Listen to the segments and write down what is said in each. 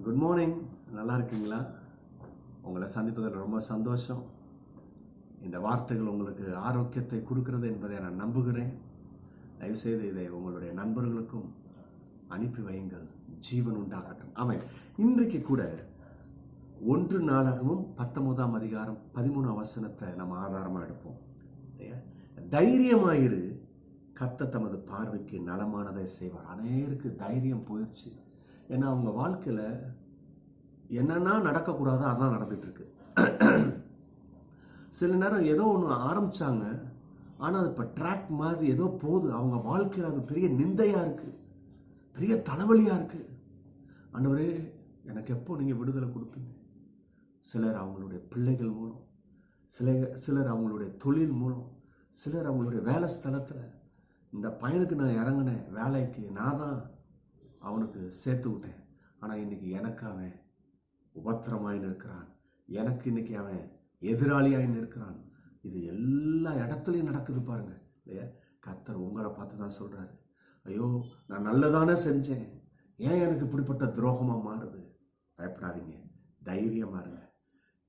Good morning. நல்லா இருக்கீங்களா? உங்களை சந்திப்பதில் ரொம்ப சந்தோஷம். இந்த வார்த்தைகள் உங்களுக்கு ஆரோக்கியத்தை கொடுக்கிறது என்பதை நான் நம்புகிறேன். தயவுசெய்து இதை உங்களுடைய நண்பர்களுக்கும் அனுப்பி வையுங்கள். ஜீவன் உண்டாகட்டும். ஆமென். இன்றைக்கு கூட 1 நாளாகமும் 19ஆம் அதிகாரம் 13ஆம் வசனத்தை நம்ம ஆதாரமாக எடுப்போம். தைரியமாயிரு, கர்த்தர் தமது பார்வைக்கு நலமானதை செய்வார். அநேருக்கு தைரியம் போயிடுச்சு. ஏன்னா அவங்க வாழ்க்கையில் என்னென்னா நடக்கக்கூடாதோ அதான் நடந்துட்டு இருக்கு. சில நேரம் ஏதோ ஒன்று ஆரம்பித்தாங்க, ஆனால் அது இப்போ ட்ராக் மாதிரி ஏதோ போகுது. அவங்க வாழ்க்கையில் அது பெரிய நிந்தையாக இருக்குது, பெரிய தலைவலியாக இருக்குது. ஆண்டவரே, எனக்கு எப்போ நீங்கள் விடுதலை கொடுப்பீங்க? சிலர் அவங்களுடைய பிள்ளைகள் மூலம், சிலர் அவங்களுடைய தொழில் மூலம், சிலர் அவங்களுடைய வேலை ஸ்தலத்தில் இந்த பையனுக்கு நான் இறங்கினேன் வேலைக்கு, நான் தான் அவனுக்கு சேர்த்து விட்டேன், ஆனால் இன்றைக்கி எனக்கு அவன் உபத்திரமாயின்னு இருக்கிறான், எனக்கு இன்றைக்கி அவன் எதிராளியாயின்னு இருக்கிறான். இது எல்லா இடத்துலையும் நடக்குது பாருங்க இல்லையா? கர்த்தர் உங்களை பார்த்து தான் சொல்கிறாரு, ஐயோ நான் நல்லதானே செஞ்சேன், ஏன் எனக்கு இப்படிப்பட்ட துரோகமாக மாறுது? பயப்படாதீங்க, தைரியமாக இருங்க.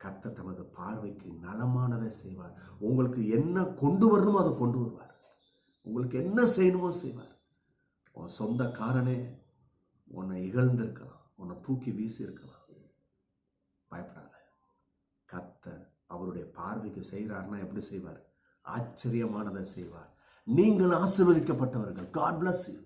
கர்த்தர் தமது பார்வைக்கு நலமானதை செய்வார். உங்களுக்கு என்ன கொண்டு வரணுமோ அதை கொண்டு வருவார். உங்களுக்கு என்ன செய்யணுமோ செய்வார். உன் சொந்தக்காரனே உன்னை இகழ்ந்திருக்கலாம், உன்னை தூக்கி வீசி இருக்கலாம். பயப்படாத. கர்த்தர் அவருடைய பார்வைக்கு செய்கிறார்னா எப்படி செய்வார்? ஆச்சரியமானதை செய்வார். நீங்கள் ஆசீர்வதிக்கப்பட்டவர்கள். God bless you.